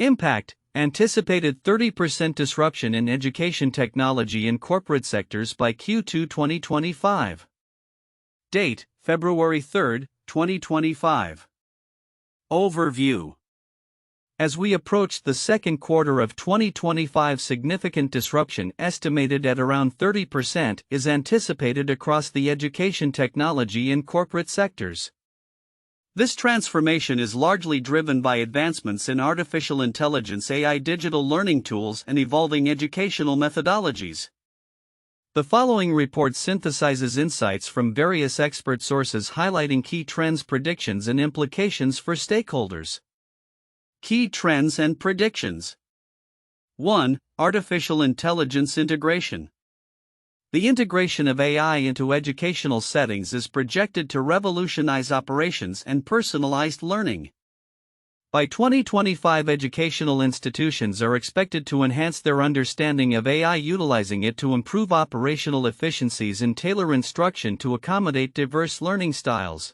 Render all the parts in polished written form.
Impact: anticipated 30% disruption in education technology in corporate sectors by Q2 2025. Date: February 3, 2025. Overview. As we approach the second quarter of 2025, significant disruption, estimated at around 30%, is anticipated across the education technology and corporate sectors. This transformation is largely driven by advancements in artificial intelligence, AI, digital learning tools, and evolving educational methodologies. The following report synthesizes insights from various expert sources highlighting key trends, predictions, and implications for stakeholders. Key trends and predictions. 1. Artificial intelligence integration. The integration of AI into educational settings is projected to revolutionize operations and personalized learning. By 2025, educational institutions are expected to enhance their understanding of AI, utilizing it to improve operational efficiencies and tailor instruction to accommodate diverse learning styles.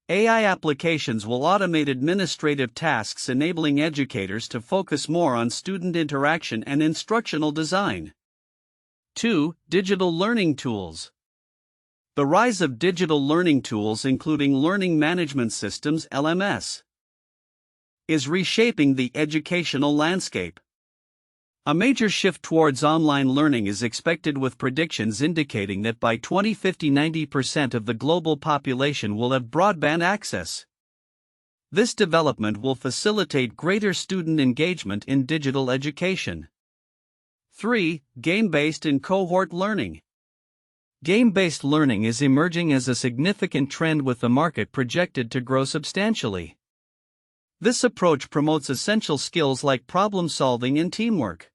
AI applications will automate administrative tasks, enabling educators to focus more on student interaction and instructional design. 2. Digital learning tools. The rise of digital learning tools, including learning management systems (LMS), is reshaping the educational landscape. A major shift towards online learning is expected, with predictions indicating that by 2050 90% of the global population will have broadband access. This development will facilitate greater student engagement in digital education. 3. Game-based and cohort learning. Game-based learning is emerging as a significant trend, with the market projected to grow substantially. This approach promotes essential skills like problem-solving and teamwork.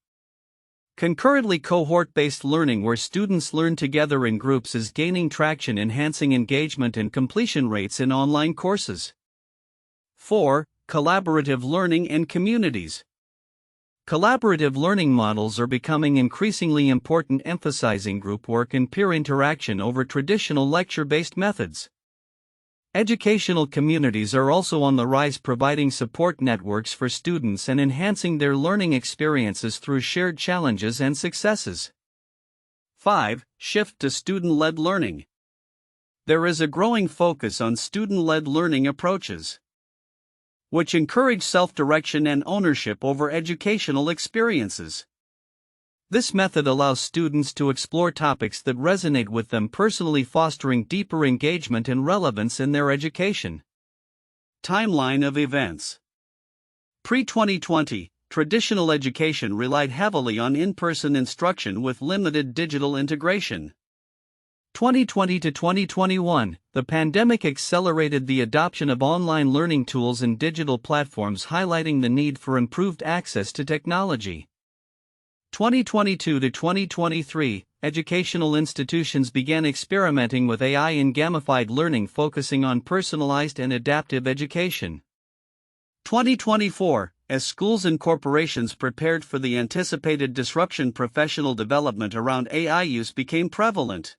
Concurrently, cohort-based learning, where students learn together in groups, is gaining traction, enhancing engagement and completion rates in online courses. 4. Collaborative learning and communities. Collaborative learning models are becoming increasingly important, emphasizing group work and peer interaction over traditional lecture-based methods. Educational communities are also on the rise, providing support networks for students and enhancing their learning experiences through shared challenges and successes. 5. Shift to student-led learning. There is a growing focus on student-led learning approaches, which encourage self-direction and ownership over educational experiences. This method allows students to explore topics that resonate with them personally, fostering deeper engagement and relevance in their education. Timeline of events. Pre-2020, traditional education relied heavily on in-person instruction with limited digital integration. 2020 to 2021, the pandemic accelerated the adoption of online learning tools and digital platforms, highlighting the need for improved access to technology. 2022 to 2023, educational institutions began experimenting with AI and gamified learning, focusing on personalized and adaptive education. 2024, as schools and corporations prepared for the anticipated disruption, professional development around AI use became prevalent.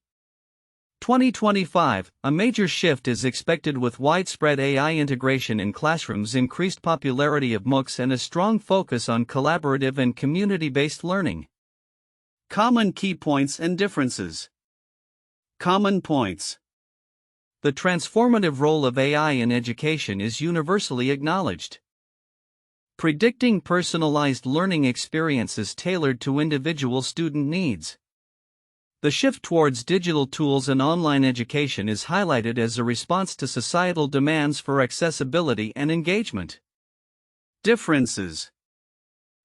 2025, a major shift is expected, with widespread AI integration in classrooms, increased popularity of MOOCs, and a strong focus on collaborative and community-based learning. Common key points and differences. Common points. The transformative role of AI in education is universally acknowledged. Predicting personalized learning experiences tailored to individual student needs. The shift towards digital tools and online education is highlighted as a response to societal demands for accessibility and engagement. Differences.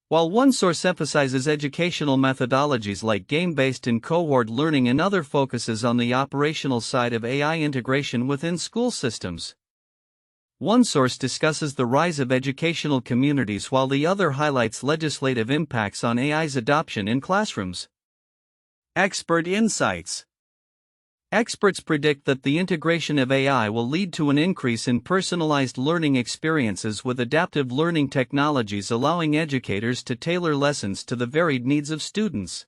While one source emphasizes educational methodologies like game-based and cohort learning, another focuses on the operational side of AI integration within school systems. One source discusses the rise of educational communities, while the other highlights legislative impacts on AI's adoption in classrooms. Expert insights. Experts predict that the integration of AI will lead to an increase in personalized learning experiences, with adaptive learning technologies allowing educators to tailor lessons to the varied needs of students.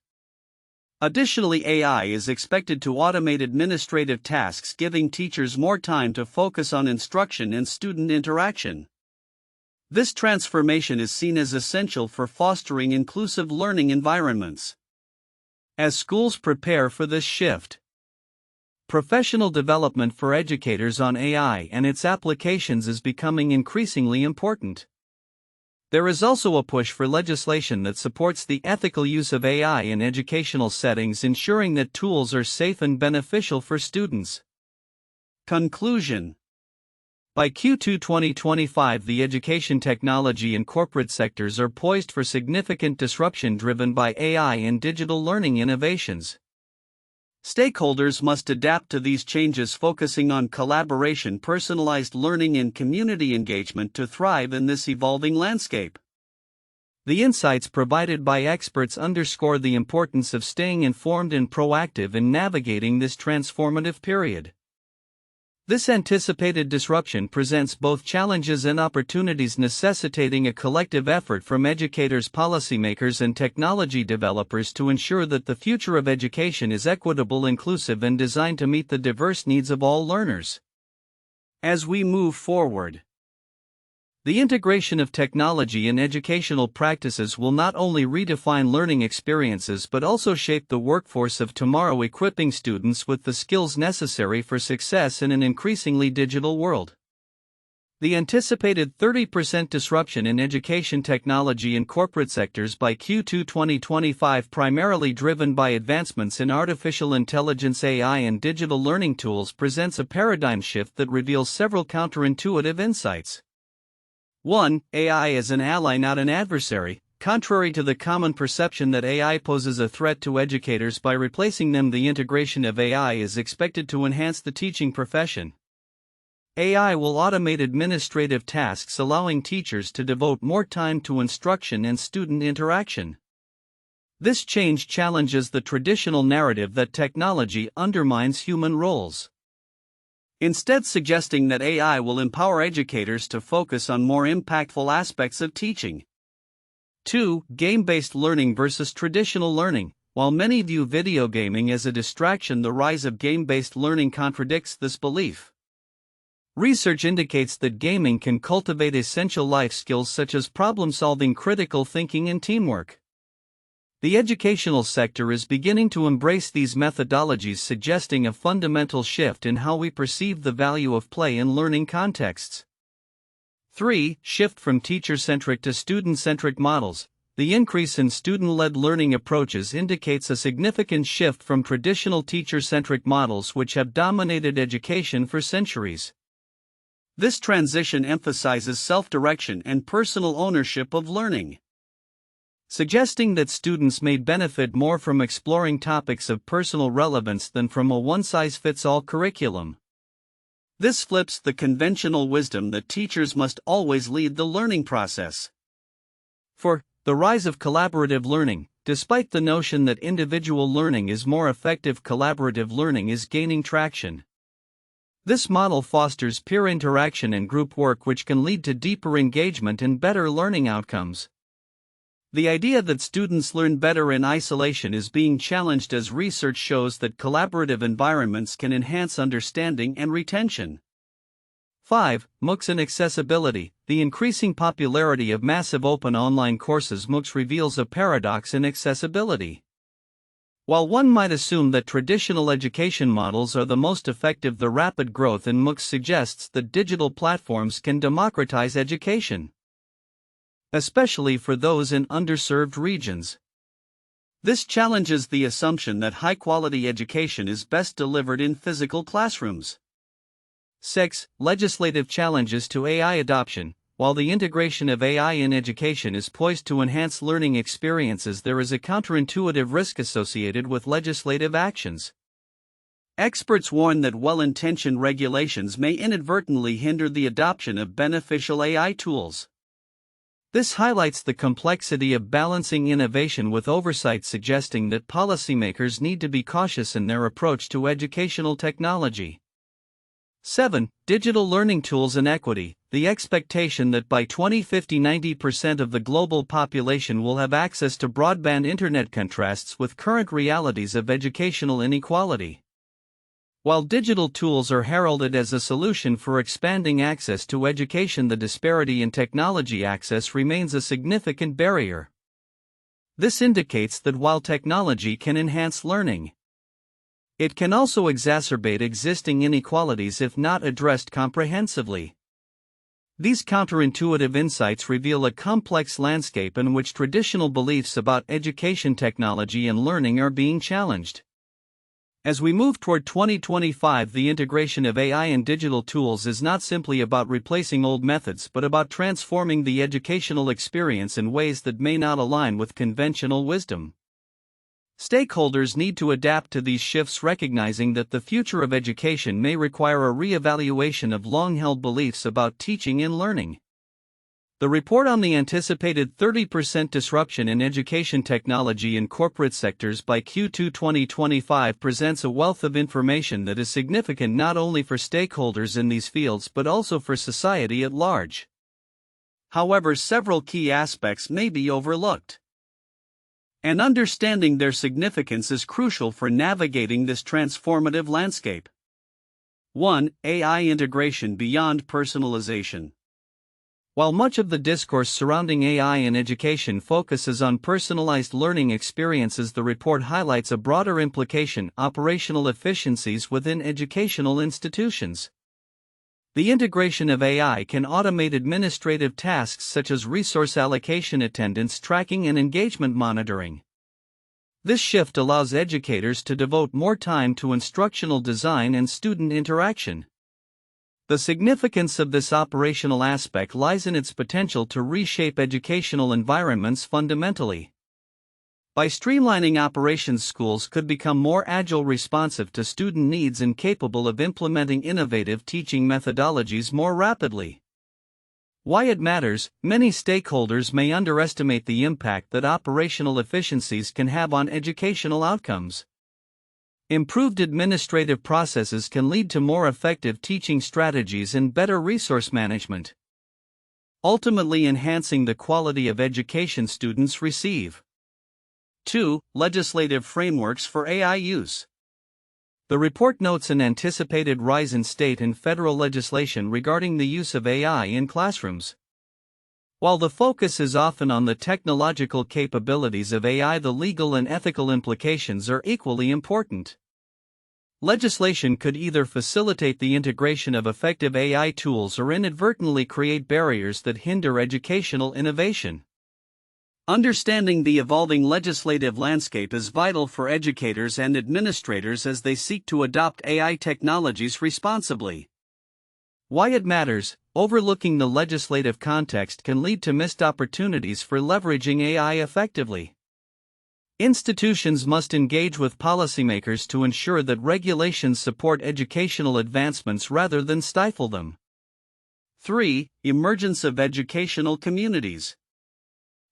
Additionally, AI is expected to automate administrative tasks, giving teachers more time to focus on instruction and student interaction. This transformation is seen as essential for fostering inclusive learning environments. As schools prepare for this shift, professional development for educators on AI and its applications is becoming increasingly important. There is also a push for legislation that supports the ethical use of AI in educational settings, ensuring that tools are safe and beneficial for students. Conclusion. By Q2 2025, the education, technology, and corporate sectors are poised for significant disruption driven by AI and digital learning innovations. Stakeholders must adapt to these changes, focusing on collaboration, personalized learning, and community engagement to thrive in this evolving landscape. The insights provided by experts underscore the importance of staying informed and proactive in navigating this transformative period. This anticipated disruption presents both challenges and opportunities, necessitating a collective effort from educators, policymakers, and technology developers to ensure that the future of education is equitable, inclusive, and designed to meet the diverse needs of all learners. As we move forward, the integration of technology in educational practices will not only redefine learning experiences but also shape the workforce of tomorrow, equipping students with the skills necessary for success in an increasingly digital world. The anticipated 30% disruption in education, technology, and corporate sectors by Q2 2025, primarily driven by advancements in artificial intelligence, AI, and digital learning tools, presents a paradigm shift that reveals several counterintuitive insights. 1. AI as an ally, not an adversary. Contrary to the common perception that AI poses a threat to educators by replacing them, the integration of AI is expected to enhance the teaching profession. AI will automate administrative tasks, allowing teachers to devote more time to instruction and student interaction. This change challenges the traditional narrative that technology undermines human roles, instead suggesting that AI will empower educators to focus on more impactful aspects of teaching. 2. Game-based learning versus traditional learning. While many view video gaming as a distraction, the rise of game-based learning contradicts this belief. Research indicates that gaming can cultivate essential life skills such as problem-solving, critical thinking, and teamwork. The educational sector is beginning to embrace these methodologies, suggesting a fundamental shift in how we perceive the value of play in learning contexts. 3. Shift from teacher-centric to student-centric models. The increase in student-led learning approaches indicates a significant shift from traditional teacher-centric models which have dominated education for centuries. This transition emphasizes self-direction and personal ownership of learning, suggesting that students may benefit more from exploring topics of personal relevance than from a one-size-fits-all curriculum. This flips the conventional wisdom that teachers must always lead the learning process. 4. The rise of collaborative learning. Despite the notion that individual learning is more effective, collaborative learning is gaining traction. This model fosters peer interaction and group work, which can lead to deeper engagement and better learning outcomes. The idea that students learn better in isolation is being challenged as research shows that collaborative environments can enhance understanding and retention. 5. MOOCs and accessibility. The increasing popularity of massive open online courses MOOCs reveals a paradox in accessibility. While one might assume that traditional education models are the most effective, the rapid growth in MOOCs suggests that digital platforms can democratize education, especially for those in underserved regions. This challenges the assumption that high-quality education is best delivered in physical classrooms. 6. Legislative challenges to AI adoption. While the integration of AI in education is poised to enhance learning experiences, there is a counterintuitive risk associated with legislative actions. Experts warn that well-intentioned regulations may inadvertently hinder the adoption of beneficial AI tools. This highlights the complexity of balancing innovation with oversight, suggesting that policymakers need to be cautious in their approach to educational technology. 7. Digital learning tools and equity. The expectation that by 2050 90% of the global population will have access to broadband internet contrasts with current realities of educational inequality. While digital tools are heralded as a solution for expanding access to education, the disparity in technology access remains a significant barrier. This indicates that while technology can enhance learning, it can also exacerbate existing inequalities if not addressed comprehensively. These counterintuitive insights reveal a complex landscape in which traditional beliefs about education technology and learning are being challenged. As we move toward 2025, the integration of AI and digital tools is not simply about replacing old methods but about transforming the educational experience in ways that may not align with conventional wisdom. Stakeholders need to adapt to these shifts, recognizing that the future of education may require a re-evaluation of long-held beliefs about teaching and learning. The report on the anticipated 30% disruption in education technology in corporate sectors by Q2 2025 presents a wealth of information that is significant not only for stakeholders in these fields but also for society at large. However, several key aspects may be overlooked, and understanding their significance is crucial for navigating this transformative landscape. 1. AI integration beyond personalization. While much of the discourse surrounding AI in education focuses on personalized learning experiences, the report highlights a broader implication: operational efficiencies within educational institutions. The integration of AI can automate administrative tasks such as resource allocation, attendance tracking, and engagement monitoring. This shift allows educators to devote more time to instructional design and student interaction. The significance of this operational aspect lies in its potential to reshape educational environments fundamentally. By streamlining operations, schools could become more agile, responsive to student needs, and capable of implementing innovative teaching methodologies more rapidly. Why it matters: many stakeholders may underestimate the impact that operational efficiencies can have on educational outcomes. Improved administrative processes can lead to more effective teaching strategies and better resource management, ultimately enhancing the quality of education students receive. 2. Legislative frameworks for AI use. The report notes an anticipated rise in state and federal legislation regarding the use of AI in classrooms. While the focus is often on the technological capabilities of AI, the legal and ethical implications are equally important. Legislation could either facilitate the integration of effective AI tools or inadvertently create barriers that hinder educational innovation. Understanding the evolving legislative landscape is vital for educators and administrators as they seek to adopt AI technologies responsibly. Why it matters: overlooking the legislative context can lead to missed opportunities for leveraging AI effectively. Institutions must engage with policymakers to ensure that regulations support educational advancements rather than stifle them. 3. Emergence of educational communities.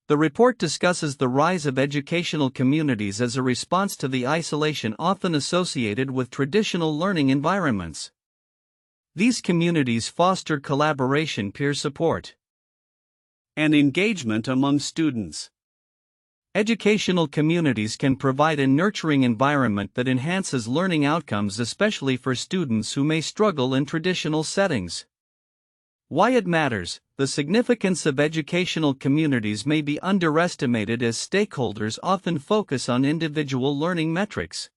The report discusses the rise of educational communities as a response to the isolation often associated with traditional learning environments. These communities foster collaboration, peer support, and engagement among students. Educational communities can provide a nurturing environment that enhances learning outcomes, especially for students who may struggle in traditional settings. Why it matters: the significance of educational communities may be underestimated as stakeholders often focus on individual learning metrics.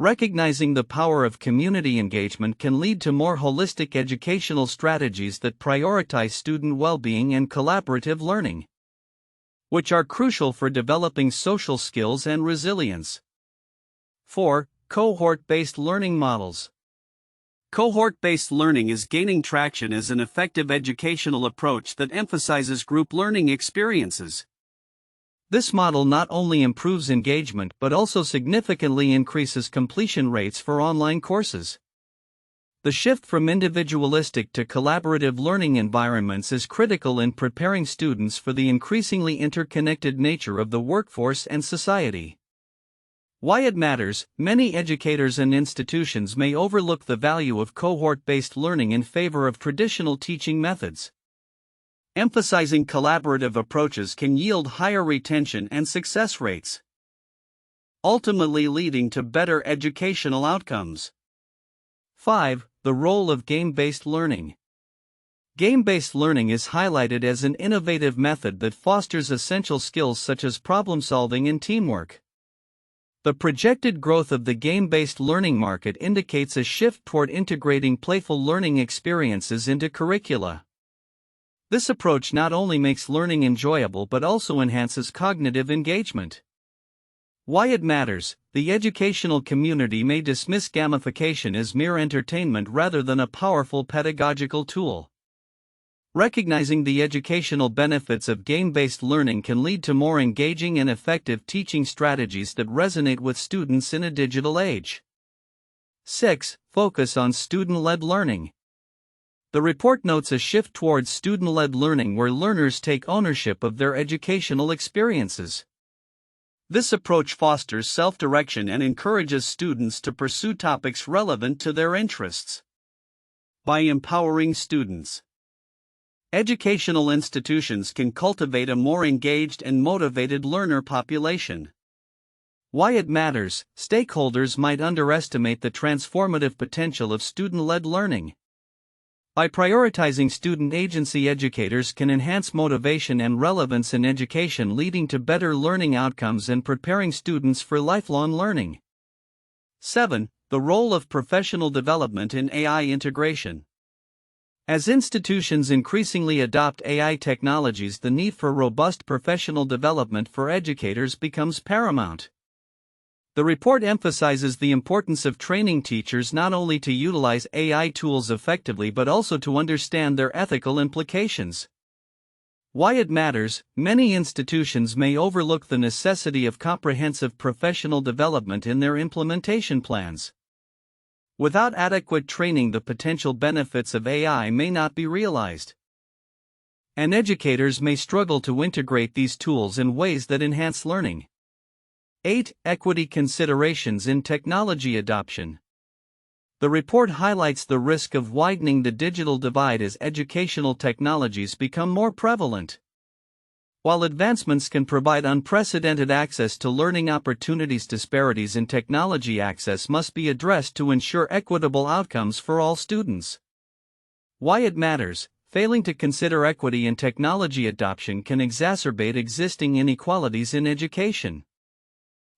Recognizing the power of community engagement can lead to more holistic educational strategies that prioritize student well-being and collaborative learning, which are crucial for developing social skills and resilience. 4. Cohort-based learning models. Cohort-based learning is gaining traction as an effective educational approach that emphasizes group learning experiences. This model not only improves engagement but also significantly increases completion rates for online courses. The shift from individualistic to collaborative learning environments is critical in preparing students for the increasingly interconnected nature of the workforce and society. Why it matters: many educators and institutions may overlook the value of cohort-based learning in favor of traditional teaching methods. Emphasizing collaborative approaches can yield higher retention and success rates, ultimately leading to better educational outcomes. 5. The role of game-based learning. Game-based learning is highlighted as an innovative method that fosters essential skills such as problem-solving and teamwork. The projected growth of the game-based learning market indicates a shift toward integrating playful learning experiences into curricula. This approach not only makes learning enjoyable but also enhances cognitive engagement. Why it matters: the educational community may dismiss gamification as mere entertainment rather than a powerful pedagogical tool. Recognizing the educational benefits of game-based learning can lead to more engaging and effective teaching strategies that resonate with students in a digital age. 6. Focus on student-led learning. The report notes a shift towards student-led learning where learners take ownership of their educational experiences. This approach fosters self-direction and encourages students to pursue topics relevant to their interests. By empowering students, educational institutions can cultivate a more engaged and motivated learner population. Why it matters: stakeholders might underestimate the transformative potential of student-led learning. By prioritizing student agency, educators can enhance motivation and relevance in education, leading to better learning outcomes and preparing students for lifelong learning. 7. The role of professional development in AI integration. As institutions increasingly adopt AI technologies, the need for robust professional development for educators becomes paramount. The report emphasizes the importance of training teachers not only to utilize AI tools effectively but also to understand their ethical implications. Why it matters: many institutions may overlook the necessity of comprehensive professional development in their implementation plans. Without adequate training, the potential benefits of AI may not be realized, and educators may struggle to integrate these tools in ways that enhance learning. 8. Equity considerations in technology adoption. The report highlights the risk of widening the digital divide as educational technologies become more prevalent. While advancements can provide unprecedented access to learning opportunities, disparities in technology access must be addressed to ensure equitable outcomes for all students. Why it matters: failing to consider equity in technology adoption can exacerbate existing inequalities in education.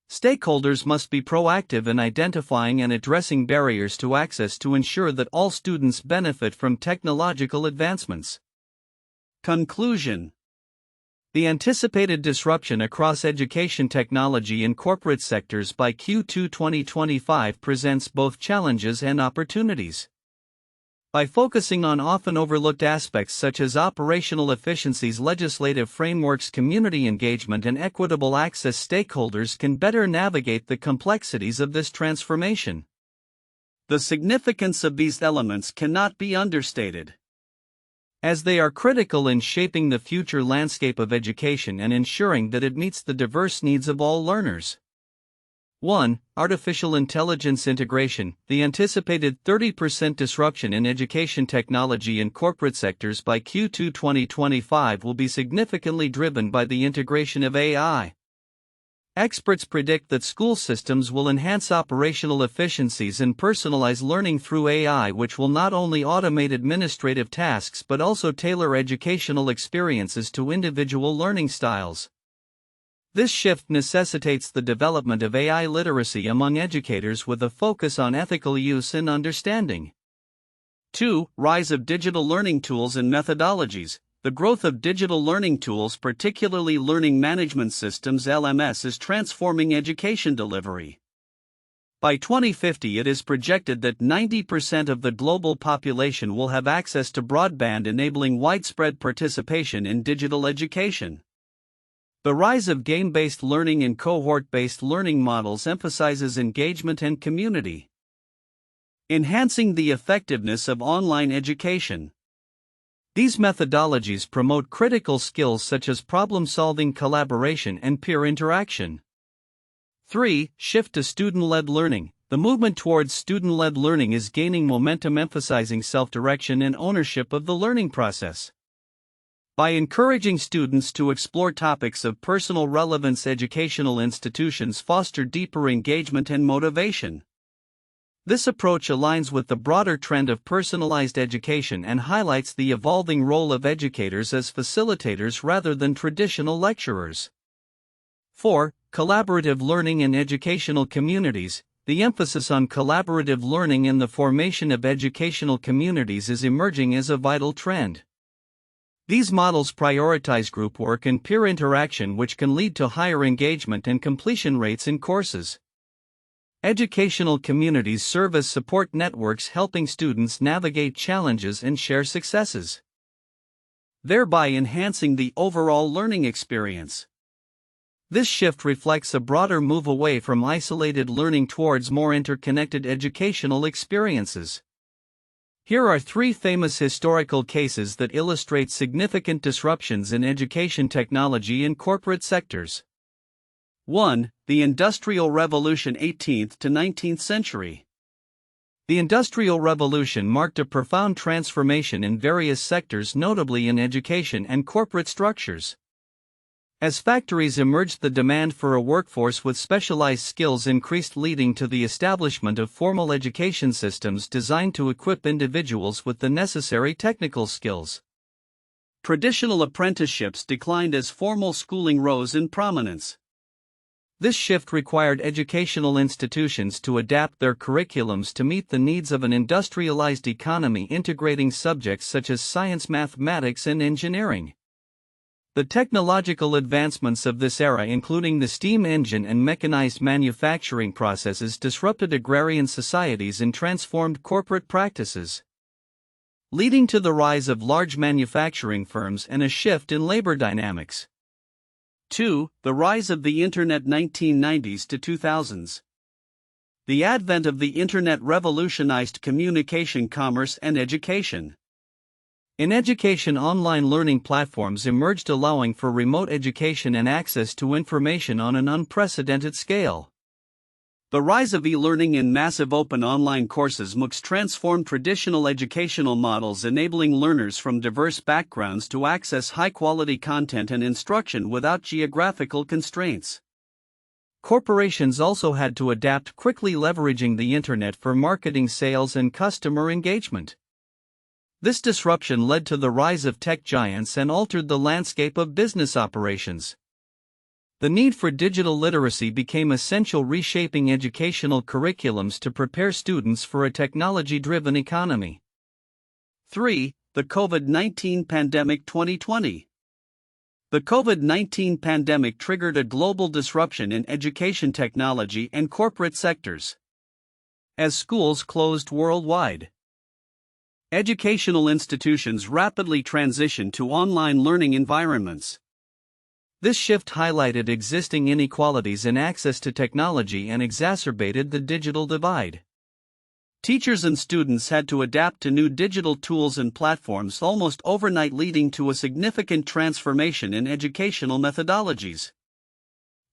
Stakeholders must be proactive in identifying and addressing barriers to access to ensure that all students benefit from technological advancements. Conclusion: the anticipated disruption across education technology in corporate sectors by Q2 2025 presents both challenges and opportunities. By focusing on often overlooked aspects such as operational efficiencies, legislative frameworks, community engagement, and equitable access, stakeholders can better navigate the complexities of this transformation. The significance of these elements cannot be understated, as they are critical in shaping the future landscape of education and ensuring that it meets the diverse needs of all learners. 1. Artificial intelligence integration. The anticipated 30% disruption in education technology in corporate sectors by Q2 2025 will be significantly driven by the integration of AI. Experts predict that school systems will enhance operational efficiencies and personalize learning through AI, which will not only automate administrative tasks but also tailor educational experiences to individual learning styles. This shift necessitates the development of AI literacy among educators with a focus on ethical use and understanding. 2. Rise of digital learning tools and methodologies. The growth of digital learning tools, particularly learning management systems (LMS), is transforming education delivery. By 2050, it is projected that 90% of the global population will have access to broadband, enabling widespread participation in digital education. The rise of game-based learning and cohort-based learning models emphasizes engagement and community, enhancing the effectiveness of online education. These methodologies promote critical skills such as problem-solving, collaboration, and peer interaction. 3. Shift to student-led learning. The movement towards student-led learning is gaining momentum, emphasizing self-direction and ownership of the learning process. By encouraging students to explore topics of personal relevance, educational institutions foster deeper engagement and motivation. This approach aligns with the broader trend of personalized education and highlights the evolving role of educators as facilitators rather than traditional lecturers. 4. Collaborative learning in educational communities. The emphasis on collaborative learning in the formation of educational communities is emerging as a vital trend. These models prioritize group work and peer interaction, which can lead to higher engagement and completion rates in courses. Educational communities serve as support networks, helping students navigate challenges and share successes, thereby enhancing the overall learning experience. This shift reflects a broader move away from isolated learning towards more interconnected educational experiences. Here are 3 famous historical cases that illustrate significant disruptions in education technology in corporate sectors. 1. The Industrial Revolution, 18th to 19th century. The Industrial Revolution marked a profound transformation in various sectors, notably in education and corporate structures. As factories emerged, the demand for a workforce with specialized skills increased, leading to the establishment of formal education systems designed to equip individuals with the necessary technical skills. Traditional apprenticeships declined as formal schooling rose in prominence. This shift required educational institutions to adapt their curriculums to meet the needs of an industrialized economy, integrating subjects such as science, mathematics, and engineering. The technological advancements of this era, including the steam engine and mechanized manufacturing processes, disrupted agrarian societies and transformed corporate practices, leading to the rise of large manufacturing firms and a shift in labor dynamics. 2. The rise of the Internet, 1990s to 2000s. The advent of the Internet revolutionized communication, commerce, and education. In education, online learning platforms emerged, allowing for remote education and access to information on an unprecedented scale. The rise of e-learning and massive open online courses MOOCs transformed traditional educational models, enabling learners from diverse backgrounds to access high-quality content and instruction without geographical constraints. Corporations also had to adapt quickly, leveraging the internet for marketing, sales, and customer engagement. This disruption led to the rise of tech giants and altered the landscape of business operations. The need for digital literacy became essential, reshaping educational curriculums to prepare students for a technology-driven economy. 3. The COVID-19 pandemic, 2020. The COVID-19 pandemic triggered a global disruption in education technology and corporate sectors. As schools closed worldwide, educational institutions rapidly transitioned to online learning environments. This shift highlighted existing inequalities in access to technology and exacerbated the digital divide. Teachers and students had to adapt to new digital tools and platforms almost overnight, leading to a significant transformation in educational methodologies.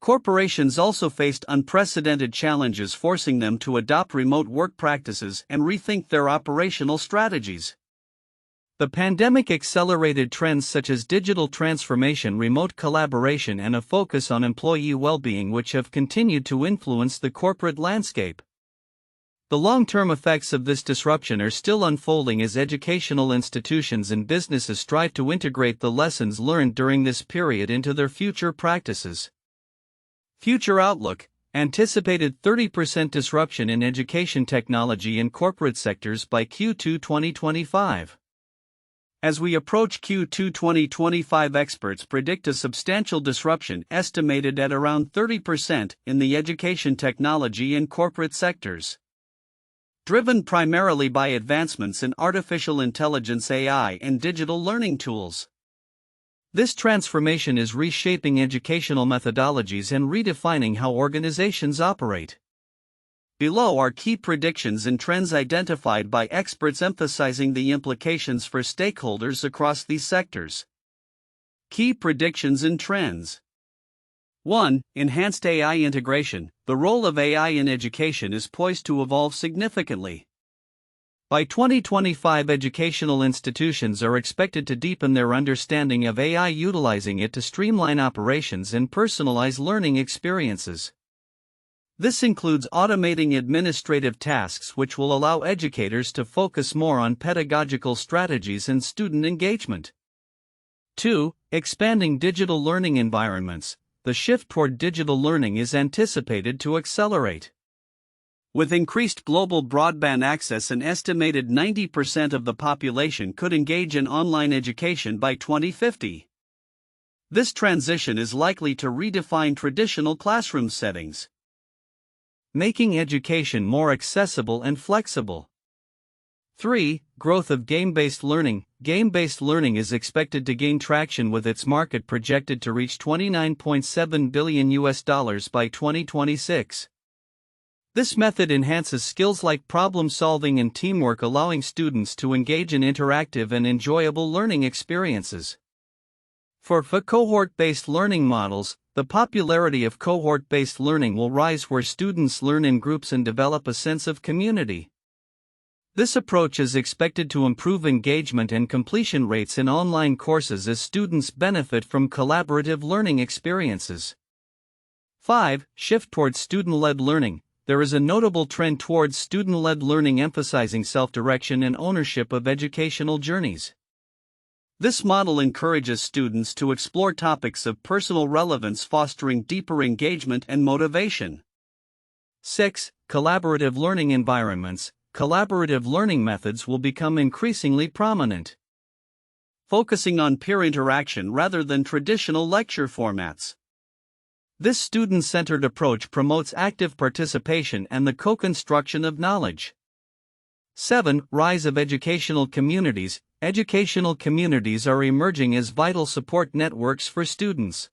Corporations also faced unprecedented challenges, forcing them to adopt remote work practices and rethink their operational strategies. The pandemic accelerated trends such as digital transformation, remote collaboration, and a focus on employee well-being, which have continued to influence the corporate landscape. The long-term effects of this disruption are still unfolding as educational institutions and businesses strive to integrate the lessons learned during this period into their future practices. Future outlook: anticipated 30% disruption in education technology in corporate sectors by Q2 2025. As we approach Q2 2025, experts predict a substantial disruption, estimated at around 30%, in the education technology and corporate sectors. Driven primarily by advancements in artificial intelligence, AI, and digital learning tools. This transformation is reshaping educational methodologies and redefining how organizations operate. Below are key predictions and trends identified by experts, emphasizing the implications for stakeholders across these sectors. Key predictions and trends. 1. Enhanced AI integration. The role of AI in education is poised to evolve significantly. By 2025, educational institutions are expected to deepen their understanding of AI, utilizing it to streamline operations and personalize learning experiences. This includes automating administrative tasks, which will allow educators to focus more on pedagogical strategies and student engagement. 2. Expanding digital learning environments. The shift toward digital learning is anticipated to accelerate. With increased global broadband access, an estimated 90% of the population could engage in online education by 2050. This transition is likely to redefine traditional classroom settings, making education more accessible and flexible. 3. Growth of game-based learning. Game-based learning is expected to gain traction, with its market projected to reach $29.7 billion by 2026. This method enhances skills like problem-solving and teamwork, allowing students to engage in interactive and enjoyable learning experiences. For cohort-based learning models, the popularity of cohort-based learning will rise, where students learn in groups and develop a sense of community. This approach is expected to improve engagement and completion rates in online courses as students benefit from collaborative learning experiences. 5. Shift towards student-led learning. There is a notable trend towards student-led learning, emphasizing self-direction and ownership of educational journeys. This model encourages students to explore topics of personal relevance, fostering deeper engagement and motivation. 6. Collaborative learning environments. Collaborative learning methods will become increasingly prominent, focusing on peer interaction rather than traditional lecture formats. This student-centered approach promotes active participation and the co-construction of knowledge. 7. Rise of educational communities. Educational communities are emerging as vital support networks for students.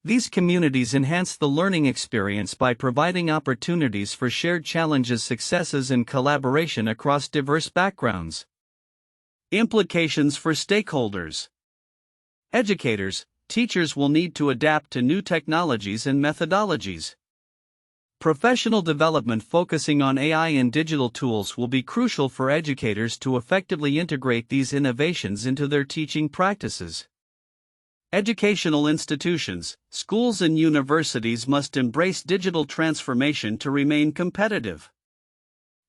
These communities enhance the learning experience by providing opportunities for shared challenges, successes, and collaboration across diverse backgrounds. Implications for stakeholders. Educators, teachers will need to adapt to new technologies and methodologies. Professional development focusing on AI and digital tools will be crucial for educators to effectively integrate these innovations into their teaching practices. Educational institutions, schools and universities must embrace digital transformation to remain competitive.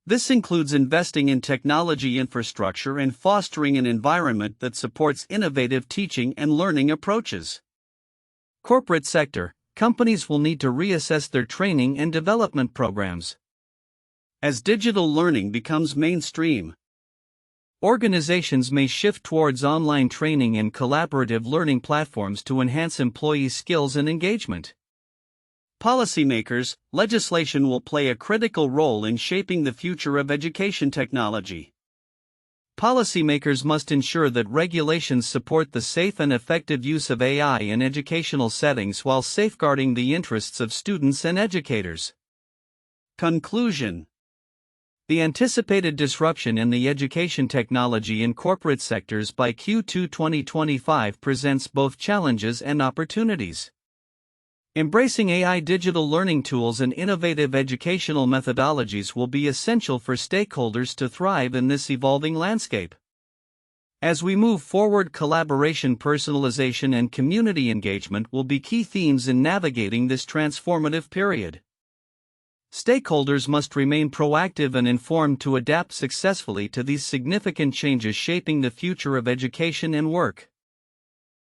This includes investing in technology infrastructure and fostering an environment that supports innovative teaching and learning approaches. Corporate sector. Companies will need to reassess their training and development programs as digital learning becomes mainstream. Organizations may shift towards online training and collaborative learning platforms to enhance employee skills and engagement. Policymakers, legislation will play a critical role in shaping the future of education technology. Policymakers must ensure that regulations support the safe and effective use of AI in educational settings while safeguarding the interests of students and educators. Conclusion. The anticipated disruption in the education technology in corporate sectors by Q2 2025 presents both challenges and opportunities. Embracing AI, digital learning tools, and innovative educational methodologies will be essential for stakeholders to thrive in this evolving landscape. As we move forward, collaboration, personalization, and community engagement will be key themes in navigating this transformative period. Stakeholders must remain proactive and informed to adapt successfully to these significant changes shaping the future of education and work.